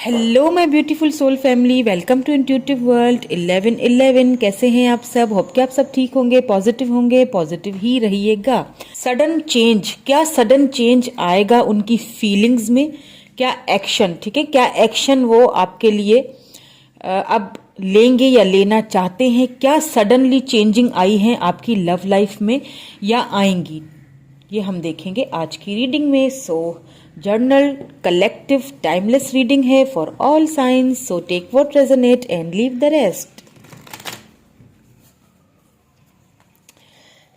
Hello my beautiful soul family, welcome to intuitive world 1111। कैसे हैं आप सब? होप कि आप सब ठीक होंगे, पॉजिटिव होंगे, पॉजिटिव ही रहिएगा। सडन चेंज, क्या सडन चेंज आएगा उनकी फीलिंग्स में? क्या एक्शन, ठीक है, क्या एक्शन वो आपके लिए अब लेंगे या लेना चाहते हैं? क्या सडनली चेंजिंग आई है आपकी लव लाइफ में या आएंगी? ये हम देखेंगे आज की रीडिंग में। So journal collective timeless reading है for all science, so take what resonate and leave the rest.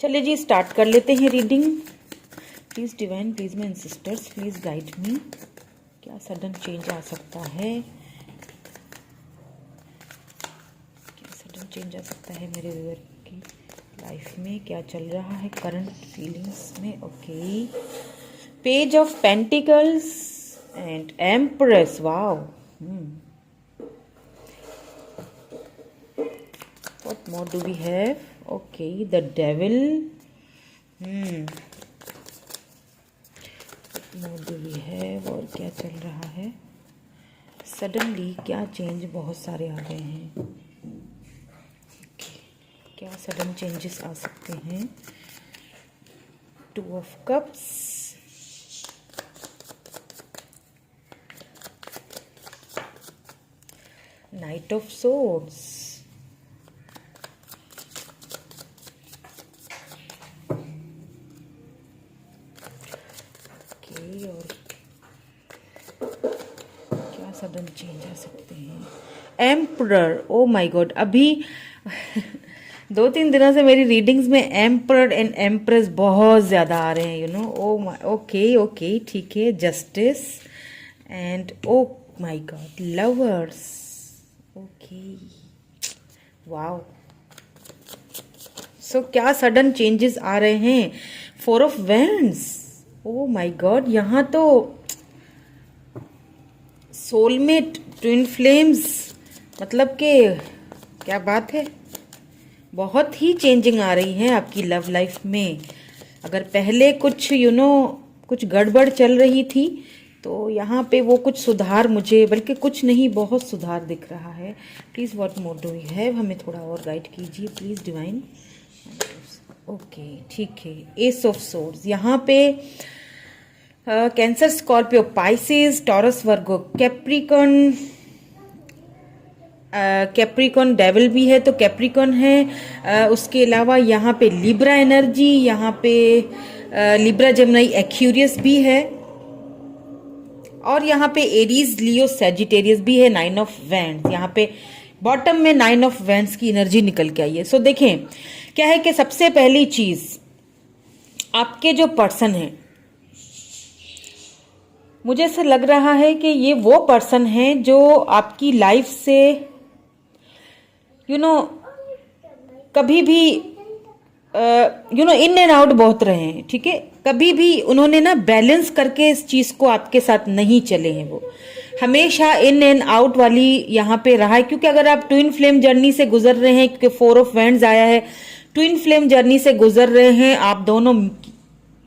चलिए जी, स्टार्ट कर लेते हैं reading. Please divine, please my sisters, please guide me. क्या सडन चेंज आ सकता है? क्या सडन चेंज आ सकता है मेरे व्यूअर की लाइफ में? क्या चल रहा है करंट फीलिंग्स में? Okay, page of pentacles and empress. Wow, what more do we have? Okay, the devil. More do we have? और क्या चल रहा है? सडनली क्या चेंज? बहुत सारे आ गए हैं। क्या सडन चेंजेस आ सकते हैं? Two of cups, night of swords, okay, और क्या सडन चेंज आ सकते हैं? एम्परर। ओ माय गॉड, अभी 2-3 दिनों से मेरी रीडिंग्स में एम्परर एंड एम्प्रेस बहुत ज्यादा आ रहे हैं, you know. Oh my, okay okay, ठीक है। Justice and oh my God, lovers. Okay, wow. So क्या सडन चेंजेस आ रहे हैं? 4 of wands. Oh my God, यहाँ तो सोलमेट, ट्विन फ्लेम्स, मतलब कि क्या बात है। बहुत ही चेंजिंग आ रही है आपकी लव लाइफ में। अगर पहले कुछ कुछ गड़बड़ चल रही थी, तो यहाँ पे वो कुछ सुधार, मुझे बल्कि कुछ नहीं, बहुत सुधार दिख रहा है। Please what more do we have? हमें थोड़ा और गाइड कीजिए प्लीज़ डिवाइन। ओके, ठीक है। एस ऑफ सोर्ड्स, यहाँ पे कैंसर, स्कॉर्पियो, पाइसेस, टॉरस, वर्गो, कैप्रिकॉन। कैप्रिकॉन डेविल भी है तो कैप्रिकॉन है। उसके अलावा यहाँ पे लिब्रा एनर्जी, यहाँ पे लिब्रा जेमिनी एक्यूरियस भी है, और यहाँ पे एरीज, लियो, सेजिटेरियस भी है। 9 ऑफ वैंड्स, यहाँ पे बॉटम में 9 ऑफ वैंड्स की एनर्जी निकल के आई है। सो देखें, क्या है कि सबसे पहली चीज, आपके जो पर्सन है, मुझे ऐसा लग रहा है कि ये वो पर्सन है जो आपकी लाइफ से कभी भी इन एंड आउट बहुत रहे हैं, ठीक है। कभी भी उन्होंने ना बैलेंस करके इस चीज को आपके साथ नहीं चले हैं। वो हमेशा इन एंड आउट वाली यहाँ पे रहा है, क्योंकि अगर आप ट्विन फ्लेम जर्नी से गुजर रहे हैं, क्योंकि 4 ऑफ वैंड्स आया है, ट्विन फ्लेम जर्नी से गुजर रहे हैं आप दोनों,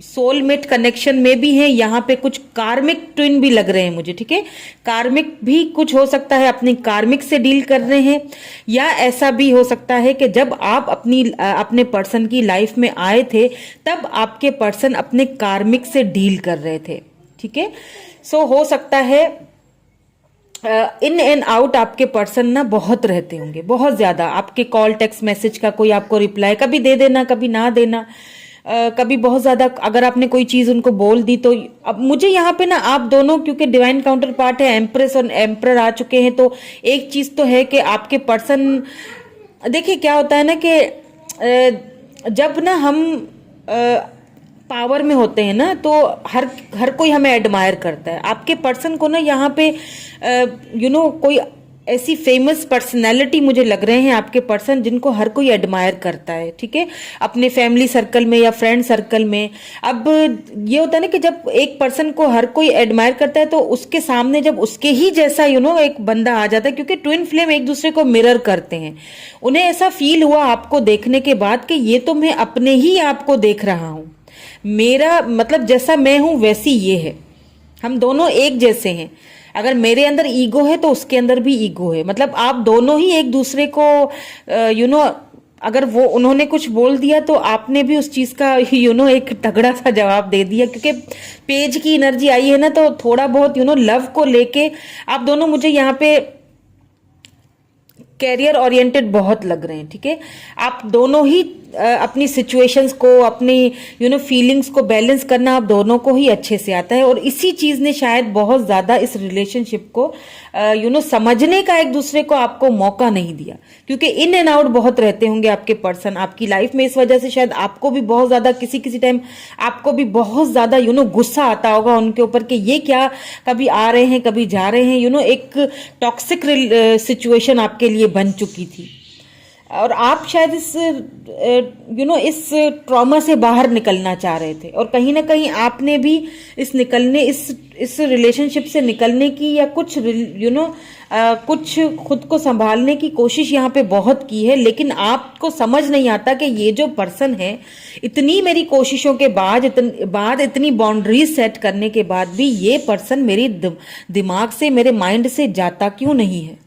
सोलमेट कनेक्शन में भी हैं। यहाँ पे कुछ कार्मिक ट्विन भी लग रहे हैं मुझे, ठीक है। कार्मिक भी कुछ हो सकता है, अपनी कार्मिक से डील कर रहे हैं, या ऐसा भी हो सकता है कि जब आप अपने पर्सन की लाइफ में आए थे, तब आपके पर्सन अपने कार्मिक से डील कर रहे थे, ठीक है। सो हो सकता है इन एंड आउट आपके पर्सन ना बहुत रहते होंगे, बहुत ज्यादा। आपके कॉल, टेक्स्ट मैसेज का कोई आपको रिप्लाई कभी दे देना, कभी ना देना, कभी बहुत ज्यादा अगर आपने कोई चीज उनको बोल दी तो। अब मुझे यहाँ पे ना आप दोनों, क्योंकि डिवाइन काउंटर पार्ट है, एम्प्रेस और एम्परर आ चुके हैं, तो एक चीज तो है कि आपके पर्सन, देखिए क्या होता है ना कि जब ना हम पावर में होते हैं ना, तो हर कोई हमें एडमायर करता है। आपके पर्सन को ना यहाँ पे कोई ऐसी फेमस पर्सनैलिटी मुझे लग रहे हैं आपके पर्सन, जिनको हर कोई एडमायर करता है, ठीक है, अपने फैमिली सर्कल में या फ्रेंड सर्कल में। अब ये होता है ना कि जब एक पर्सन को हर कोई एडमायर करता है, तो उसके सामने जब उसके ही जैसा एक बंदा आ जाता है, क्योंकि ट्विन फ्लेम एक दूसरे को मिरर करते हैं, उन्हें ऐसा फील हुआ आपको देखने के बाद कि ये तो मैं अपने ही आपको देख रहा हूं, मेरा मतलब जैसा मैं हूं वैसी ये है, हम दोनों एक जैसे हैं। अगर मेरे अंदर ईगो है तो उसके अंदर भी ईगो है, मतलब आप दोनों ही एक दूसरे को अगर वो उन्होंने कुछ बोल दिया तो आपने भी उस चीज का एक तगड़ा सा जवाब दे दिया, क्योंकि पेज की एनर्जी आई है ना, तो थोड़ा बहुत लव को लेके आप दोनों मुझे यहाँ पे कैरियर ओरिएंटेड बहुत लग रहे हैं। ठीक है, आप दोनों ही अपनी सिचुएशंस को, अपनी फीलिंग्स को बैलेंस करना आप दोनों को ही अच्छे से आता है, और इसी चीज ने शायद बहुत ज्यादा इस रिलेशनशिप को समझने का एक दूसरे को आपको मौका नहीं दिया, क्योंकि इन एंड आउट बहुत रहते होंगे आपके पर्सन आपकी लाइफ में। इस वजह से शायद आपको भी बहुत ज्यादा किसी किसी टाइम आपको भी बहुत ज्यादा गुस्सा आता होगा उनके ऊपर कि ये क्या कभी आ रहे हैं कभी जा रहे हैं, एक टॉक्सिक सिचुएशन आपके लिए बन चुकी थी, और आप शायद इस ट्रॉमा से बाहर निकलना चाह रहे थे, और कहीं ना कहीं आपने भी इस रिलेशनशिप से निकलने की या कुछ कुछ खुद को संभालने की कोशिश यहाँ पे बहुत की है, लेकिन आपको समझ नहीं आता कि ये जो पर्सन है, इतनी मेरी कोशिशों के बाद इतनी बाउंड्रीज सेट करने के बाद भी ये पर्सन मेरी दिमाग से, मेरे माइंड से जाता क्यों नहीं है,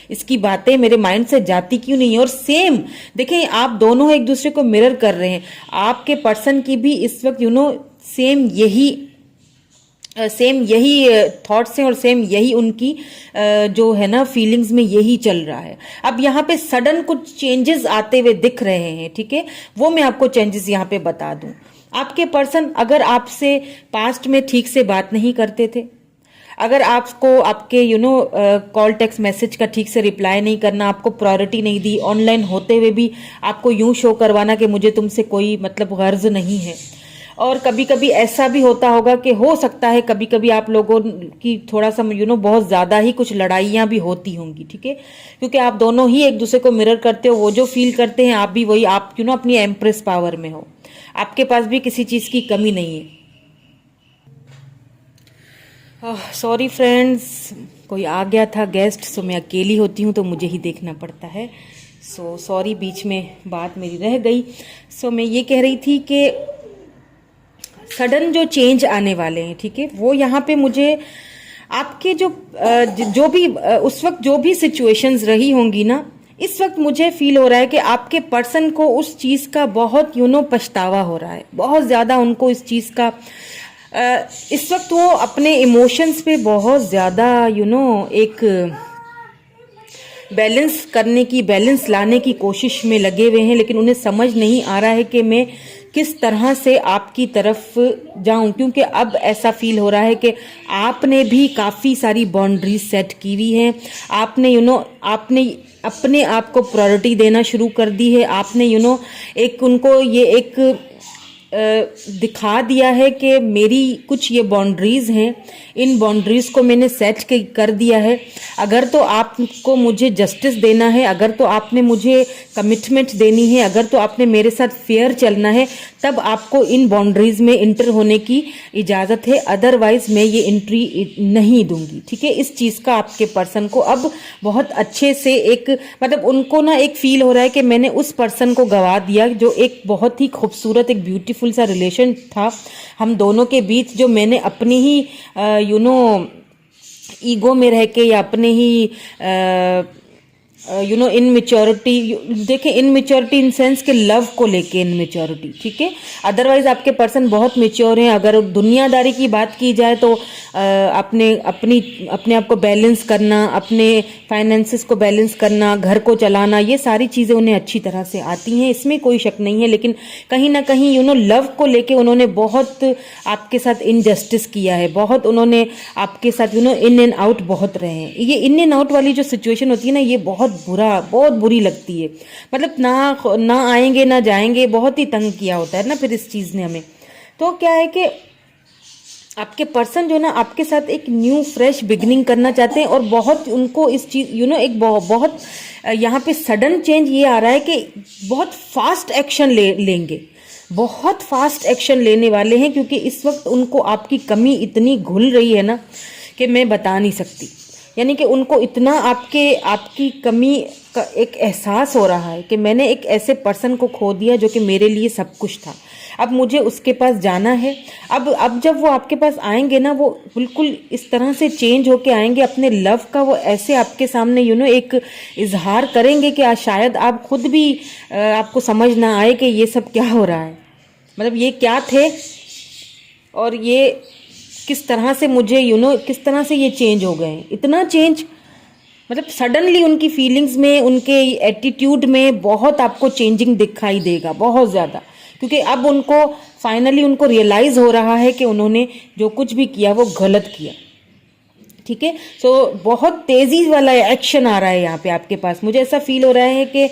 इसकी बातें मेरे माइंड से जाती क्यों नहीं है। और सेम देखें, आप दोनों एक दूसरे को मिरर कर रहे हैं, आपके पर्सन की भी इस वक्त सेम यही थॉट्स हैं, और सेम यही उनकी जो है ना फीलिंग्स में यही चल रहा है। अब यहाँ पे सडन कुछ चेंजेस आते हुए दिख रहे हैं, ठीक है, वो मैं आपको चेंजेस यहाँ पे बता दूं। आपके पर्सन अगर आपसे पास्ट में ठीक से बात नहीं करते थे, अगर आपको आपके कॉल टेक्स्ट मैसेज का ठीक से रिप्लाई नहीं करना, आपको प्रायोरिटी नहीं दी, ऑनलाइन होते हुए भी आपको यूं शो करवाना कि मुझे तुमसे कोई मतलब गर्ज नहीं है, और कभी कभी ऐसा भी होता होगा कि हो सकता है कभी कभी आप लोगों की थोड़ा सा बहुत ज्यादा ही कुछ लड़ाइयाँ भी होती होंगी, ठीक है, क्योंकि आप दोनों ही एक दूसरे को मिरर करते हो, वो जो फील करते हैं आप भी वही, आप अपनी एम्प्रेस पावर में हो, आपके पास भी किसी चीज की कमी नहीं है। सॉरी फ्रेंड्स, कोई आ गया था गेस्ट, सो मैं अकेली होती हूँ तो मुझे ही देखना पड़ता है, सो सॉरी बीच में बात मेरी रह गई। सो मैं ये कह रही थी कि सडन जो चेंज आने वाले हैं, ठीक है, वो यहाँ पे मुझे आपके जो भी उस वक्त जो भी सिचुएशंस रही होंगी ना, इस वक्त मुझे फील हो रहा है कि आपके पर्सन को उस चीज का बहुत पछतावा हो रहा है, बहुत ज्यादा उनको इस चीज का इस वक्त वो अपने इमोशंस पे बहुत ज्यादा एक बैलेंस लाने की कोशिश में लगे हुए हैं, लेकिन उन्हें समझ नहीं आ रहा है कि मैं किस तरह से आपकी तरफ जाऊं, क्योंकि अब ऐसा फील हो रहा है कि आपने भी काफी सारी बाउंड्रीज सेट की हुई हैं, आपने आपने अपने आप को प्रायोरिटी देना शुरू कर दी है, आपने एक उनको ये एक दिखा दिया है कि मेरी कुछ ये बाउंड्रीज हैं, इन बाउंड्रीज को मैंने सेट कर दिया है, अगर तो आपको मुझे जस्टिस देना है, अगर तो आपने मुझे कमिटमेंट देनी है, अगर तो आपने मेरे साथ फेयर चलना है, तब आपको इन बाउंड्रीज में इंटर होने की इजाजत है, अदरवाइज मैं ये एंट्री नहीं दूंगी, ठीक है। इस चीज का आपके पर्सन को अब बहुत अच्छे से एक मतलब उनको ना एक फील हो रहा है कि मैंने उस पर्सन को गवा दिया जो एक बहुत ही खूबसूरत एक ब्यूटीफुल सा रिलेशन था हम दोनों के बीच, जो मैंने अपनी ही ईगो में रह के या अपने ही इनमेच्योरिटी, देखें इनमेच्योरिटी इन सेंस के लव को लेके इनमेच्योरिटी, ठीक है, अदरवाइज आपके पर्सन बहुत मेच्योर हैं। अगर दुनियादारी की बात की जाए तो अपने आप को बैलेंस करना, अपने फाइनेंसेस को बैलेंस करना, घर को चलाना, ये सारी चीज़ें उन्हें अच्छी तरह से आती हैं, इसमें कोई शक नहीं है, लेकिन कहीं ना कहीं लव को लेके उन्होंने बहुत आपके साथ इनजस्टिस किया है, बहुत उन्होंने आपके साथ इन एंड आउट बहुत रहे हैं। ये इन एंड आउट वाली जो सिचुएशन होती है ना, ये बहुत बुरी लगती है, मतलब ना आएंगे ना जाएंगे, बहुत ही तंग किया होता है ना फिर इस चीज ने हमें। तो क्या है कि आपके पर्सन जो ना आपके साथ एक न्यू फ्रेश बिगनिंग करना चाहते हैं, और बहुत उनको इस चीज एक बहुत यहाँ पे सडन चेंज ये आ रहा है कि बहुत फास्ट एक्शन लेंगे, बहुत फास्ट एक्शन लेने वाले हैं, क्योंकि इस वक्त उनको आपकी कमी इतनी घुल रही है ना कि मैं बता नहीं सकती। यानी कि उनको इतना आपकी कमी का एक एहसास हो रहा है कि मैंने एक ऐसे पर्सन को खो दिया जो कि मेरे लिए सब कुछ था, अब मुझे उसके पास जाना है। अब जब वो आपके पास आएंगे ना, वो बिल्कुल इस तरह से चेंज होके आएंगे, अपने लव का वो ऐसे आपके सामने एक इजहार करेंगे कि शायद आप खुद भी आपको समझ ना आए कि ये सब क्या हो रहा है, मतलब ये क्या थे और ये किस तरह से मुझे किस तरह से ये चेंज हो गए, इतना चेंज, मतलब सडनली उनकी फीलिंग्स में, उनके एटीट्यूड में बहुत आपको चेंजिंग दिखाई देगा, बहुत ज़्यादा, क्योंकि अब उनको फाइनली उनको रियलाइज़ हो रहा है कि उन्होंने जो कुछ भी किया वो गलत किया। ठीक है, सो बहुत तेज़ी वाला एक्शन आ रहा है यहाँ पे आपके पास। मुझे ऐसा फील हो रहा है कि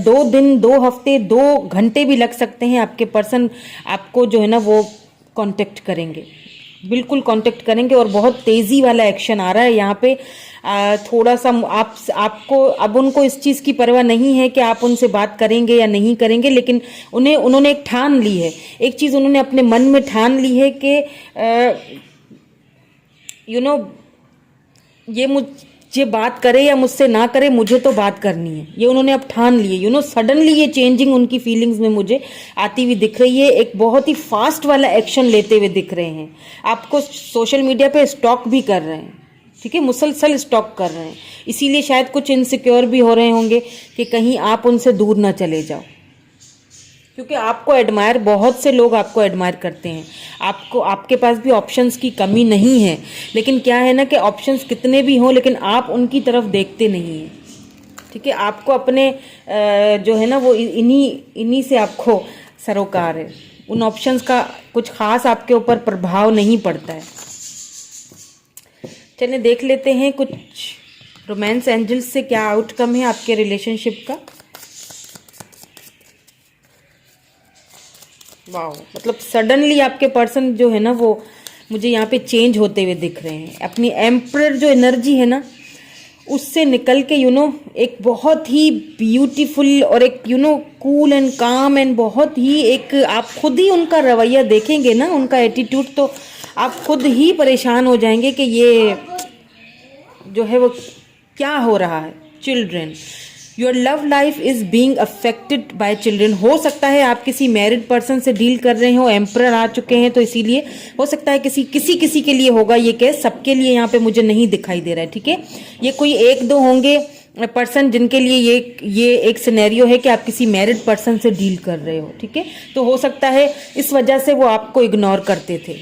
2 दिन, 2 हफ्ते, 2 घंटे भी लग सकते हैं, आपके पर्सन आपको जो है ना वो कांटेक्ट करेंगे, बिल्कुल कांटेक्ट करेंगे, और बहुत तेज़ी वाला एक्शन आ रहा है यहाँ पे। थोड़ा सा आपको अब उनको इस चीज़ की परवाह नहीं है कि आप उनसे बात करेंगे या नहीं करेंगे, लेकिन उन्होंने एक ठान ली है, एक चीज़ उन्होंने अपने मन में ठान ली है कि ये मुझे बात करे या मुझसे ना करे, मुझे तो बात करनी है, ये उन्होंने अब ठान ली है। सडनली ये चेंजिंग उनकी फीलिंग्स में मुझे आती हुई दिख रही है, एक बहुत ही फास्ट वाला एक्शन लेते हुए दिख रहे हैं, आपको सोशल मीडिया पे स्टॉक भी कर रहे हैं। ठीक है, मुसलसल स्टॉक कर रहे हैं, इसीलिए शायद कुछ इनसिक्योर भी हो रहे होंगे कि कहीं आप उनसे दूर ना चले जाओ, क्योंकि आपको एडमायर, बहुत से लोग आपको एडमायर करते हैं, आपके पास भी ऑप्शंस की कमी नहीं है, लेकिन क्या है ना कि ऑप्शंस कितने भी हों, लेकिन आप उनकी तरफ देखते नहीं हैं। ठीक है, आपको अपने जो है ना वो इन्हीं से आपको सरोकार है, उन ऑप्शंस का कुछ खास आपके ऊपर प्रभाव नहीं पड़ता है। चलिए देख लेते हैं कुछ रोमांस एंजल्स से क्या आउटकम है आपके रिलेशनशिप का। वाह, मतलब सडनली आपके पर्सन जो है ना वो मुझे यहाँ पे चेंज होते हुए दिख रहे हैं, अपनी एम्परर जो एनर्जी है ना उससे निकल के एक बहुत ही ब्यूटीफुल और एक कूल एंड काम एंड बहुत ही एक, आप खुद ही उनका रवैया देखेंगे ना, उनका एटीट्यूड, तो आप खुद ही परेशान हो जाएंगे कि ये जो है वो क्या हो रहा है। Children, your love life is being affected by children. हो सकता है आप किसी मैरिड पर्सन से डील कर रहे हो, एम्परर आ चुके हैं, तो इसीलिए हो सकता है किसी के लिए होगा ये केस, सबके लिए यहाँ पे मुझे नहीं दिखाई दे रहा है। ठीक है, ये कोई 1-2 होंगे पर्सन जिनके लिए ये एक सिनेरियो है कि आप किसी मैरिड पर्सन से डील कर रहे हो। ठीक है, तो हो सकता है इस वजह से वो आपको इग्नोर करते थे,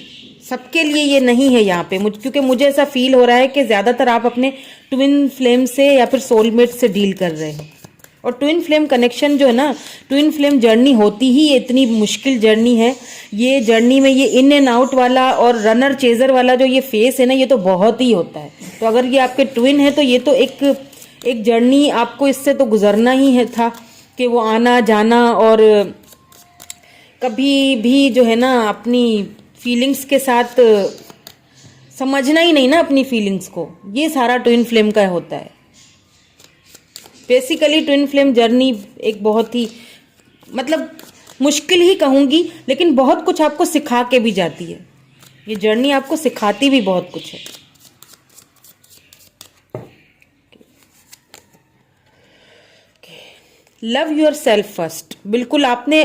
सबके लिए ये नहीं है यहाँ पे क्योंकि मुझे ऐसा फील हो रहा है कि ज़्यादातर आप अपने ट्विन फ्लेम से या फिर सोलमेट से डील कर रहे हो। और ट्विन फ्लेम कनेक्शन जो है ना, ट्विन फ्लेम जर्नी होती ही इतनी मुश्किल जर्नी है, ये जर्नी में ये इन एंड आउट वाला और रनर चेजर वाला जो ये फेस है ना, ये तो बहुत ही होता है। तो अगर ये आपके ट्विन है तो ये तो एक जर्नी आपको इससे तो गुजरना ही है था कि वो आना जाना, और कभी भी जो है ना अपनी फीलिंग्स के साथ समझना ही नहीं ना अपनी फीलिंग्स को, ये सारा ट्विन फ्लेम का होता है। बेसिकली ट्विन फ्लेम जर्नी एक बहुत ही मतलब मुश्किल ही कहूँगी, लेकिन बहुत कुछ आपको सिखा के भी जाती है, ये जर्नी आपको सिखाती भी बहुत कुछ है। लव योर सेल्फ फर्स्ट, बिल्कुल आपने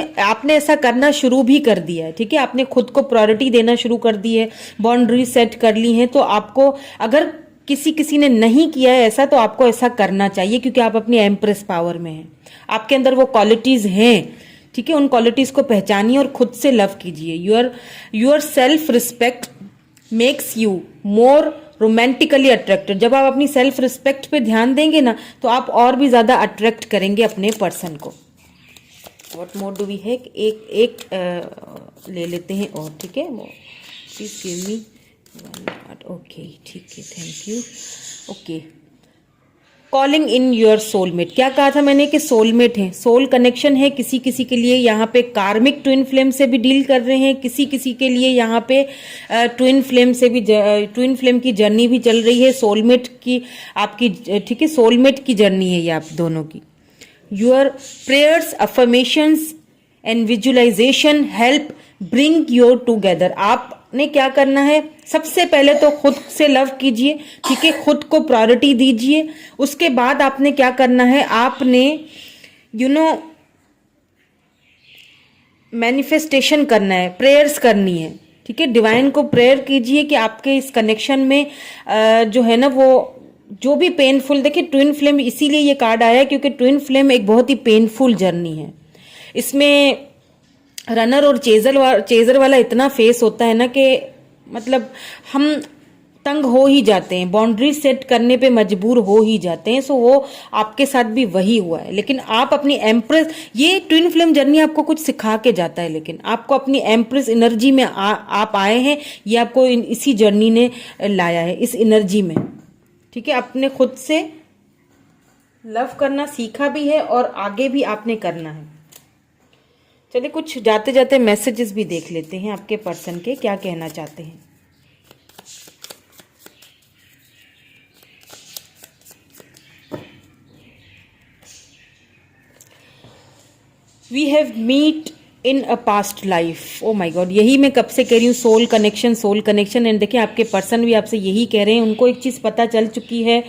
ऐसा करना शुरू भी कर दिया है। ठीक है, आपने खुद को प्रायोरिटी देना शुरू कर दी है, बाउंड्री सेट कर ली है। तो आपको अगर किसी ने नहीं किया है ऐसा, तो आपको ऐसा करना चाहिए, क्योंकि आप अपनी एम्प्रेस पावर में हैं, आपके अंदर वो क्वालिटीज हैं। ठीक है, उन क्वालिटीज को पहचानिए और खुद से लव कीजिए। Your self respect makes you more romantically attracted. जब आप अपनी सेल्फ रिस्पेक्ट पे ध्यान देंगे ना, तो आप और भी ज्यादा अट्रैक्ट करेंगे अपने पर्सन को। What more do we have, एक ले लेते हैं और। ठीक है, please give me 1 card. Okay, ठीक है, thank you. Okay, calling in your soulmate, क्या कहा था मैंने कि सोलमेट है, सोल कनेक्शन है किसी के लिए। यहाँ पे कार्मिक ट्विन फ्लेम से भी डील कर रहे हैं, किसी के लिए यहाँ पे ट्विन फ्लेम से भी ट्विन फ्लेम की जर्नी भी चल रही है, सोलमेट की आपकी। ठीक है, सोलमेट की जर्नी है ये आप दोनों की। Your prayers, affirmations and visualisation help bring your together. आप आपने क्या करना है, सबसे पहले तो खुद से लव कीजिए, ठीक है, खुद को प्रायोरिटी दीजिए। उसके बाद आपने क्या करना है, आपने मैनिफेस्टेशन करना है, प्रेयर्स करनी है, ठीक है। डिवाइन को प्रेयर कीजिए कि आपके इस कनेक्शन में जो है ना वो जो भी पेनफुल, देखिए ट्विन फ्लेम इसीलिए ये कार्ड आया है क्योंकि ट्विन फ्लेम एक बहुत ही पेनफुल जर्नी है। इसमें रनर और चेजर वाला इतना फेस होता है ना कि मतलब हम तंग हो ही जाते हैं, बाउंड्री सेट करने पे मजबूर हो ही जाते हैं। सो वो आपके साथ भी वही हुआ है। लेकिन आप अपनी एम्प्रेस, ये ट्विन फ्लेम जर्नी आपको कुछ सिखा के जाता है, लेकिन आपको अपनी एम्प्रेस एनर्जी में आप आए हैं, ये आपको इसी जर्नी ने लाया है, इस एनर्जी में, ठीक है। अपने खुद से लव करना सीखा भी है और आगे भी आपने करना है। चलिए कुछ जाते जाते मैसेजेस भी देख लेते हैं आपके पर्सन के क्या कहना चाहते हैं। We have meet in a past life. Oh my god, यही मैं कब से कह रही हूँ, soul connection, soul connection. And देखिए आपके पर्सन भी आपसे यही कह रहे हैं, उनको एक चीज़ पता चल चुकी है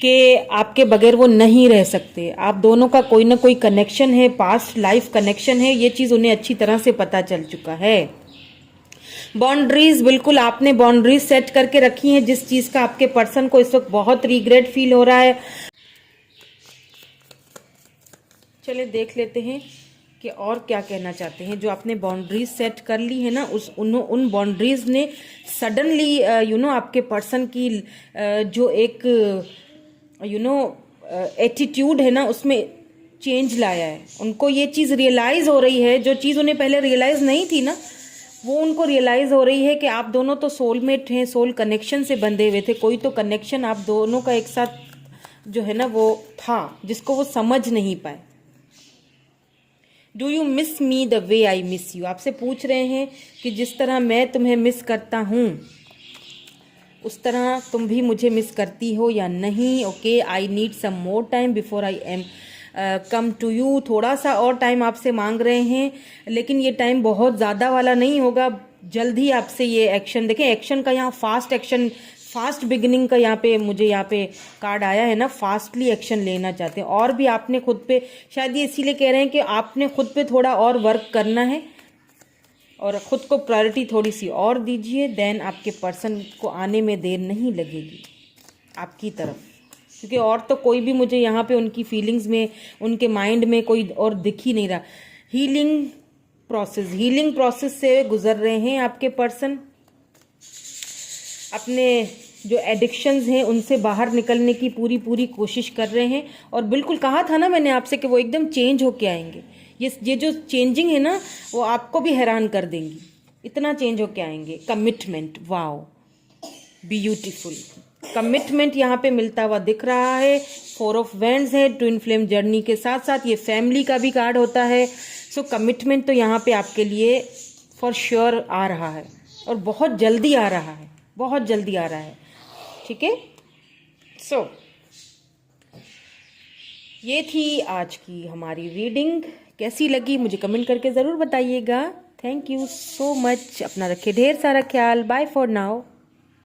कि आपके बगैर वो नहीं रह सकते। आप दोनों का कोई ना कोई कनेक्शन है, पास्ट लाइफ कनेक्शन है, ये चीज़ उन्हें अच्छी तरह से पता चल चुका है। बाउंड्रीज, बिल्कुल आपने बाउंड्रीज सेट करके रखी हैं, जिस चीज़ का आपके पर्सन को इस वक्त बहुत रिग्रेट फील हो रहा है। चलिए देख लेते हैं कि और क्या कहना चाहते हैं। जो आपने बाउंड्रीज सेट कर ली है ना, उन बाउंड्रीज ने सडनली आपके पर्सन की जो एक एटीट्यूड है ना, उसमें चेंज लाया है। उनको ये चीज़ रियलाइज़ हो रही है, जो चीज़ उन्हें पहले रियलाइज़ नहीं थी ना, वो उनको रियलाइज़ हो रही है कि आप दोनों तो सोलमेट हैं, सोल कनेक्शन से बंधे हुए थे। कोई तो कनेक्शन आप दोनों का एक साथ जो है ना वो था, जिसको वो समझ नहीं पाए। Do you miss me the way I miss you, आपसे पूछ रहे हैं कि जिस तरह मैं तुम्हें मिस करता हूँ उस तरह तुम भी मुझे मिस करती हो या नहीं। Okay, I need some more time before I am come to you. थोड़ा सा और टाइम आपसे मांग रहे हैं, लेकिन ये टाइम बहुत ज़्यादा वाला नहीं होगा, जल्द ही आपसे ये एक्शन, देखें एक्शन का यहाँ फास्ट एक्शन, फास्ट बिगिनिंग का यहाँ पे मुझे यहाँ पे कार्ड आया है ना, फास्टली एक्शन लेना चाहते हैं। और भी आपने खुद पे, शायद ये इसीलिए कह रहे हैं कि आपने खुद पे थोड़ा और वर्क करना है और खुद को प्रायोरिटी थोड़ी सी और दीजिए। देन आपके पर्सन को आने में देर नहीं लगेगी आपकी तरफ, क्योंकि और तो कोई भी मुझे यहाँ पे उनकी फीलिंग्स में, उनके माइंड में कोई और दिख ही नहीं रहा। हीलिंग प्रोसेस से गुजर रहे हैं आपके पर्सन। अपने जो एडिक्शंस हैं उनसे बाहर निकलने की पूरी कोशिश कर रहे हैं। और बिल्कुल कहा था ना मैंने आपसे कि वो एकदम चेंज होके आएंगे। ये जो चेंजिंग है ना, वो आपको भी हैरान कर देंगी, इतना चेंज होके आएंगे। कमिटमेंट, वाओ ब्यूटीफुल, कमिटमेंट यहाँ पे मिलता हुआ दिख रहा है। 4 ऑफ वैंड्स है, ट्विन फ्लेम जर्नी के साथ साथ ये फैमिली का भी कार्ड होता है। सो कमिटमेंट तो यहाँ पे आपके लिए फॉर श्योर आ रहा है और बहुत जल्दी आ रहा है, बहुत जल्दी आ रहा है, ठीक है। सो ये थी आज की हमारी रीडिंग। कैसी लगी मुझे कमेंट करके ज़रूर बताइएगा। Thank you so much. अपना रखिए ढेर सारा ख्याल। Bye for now.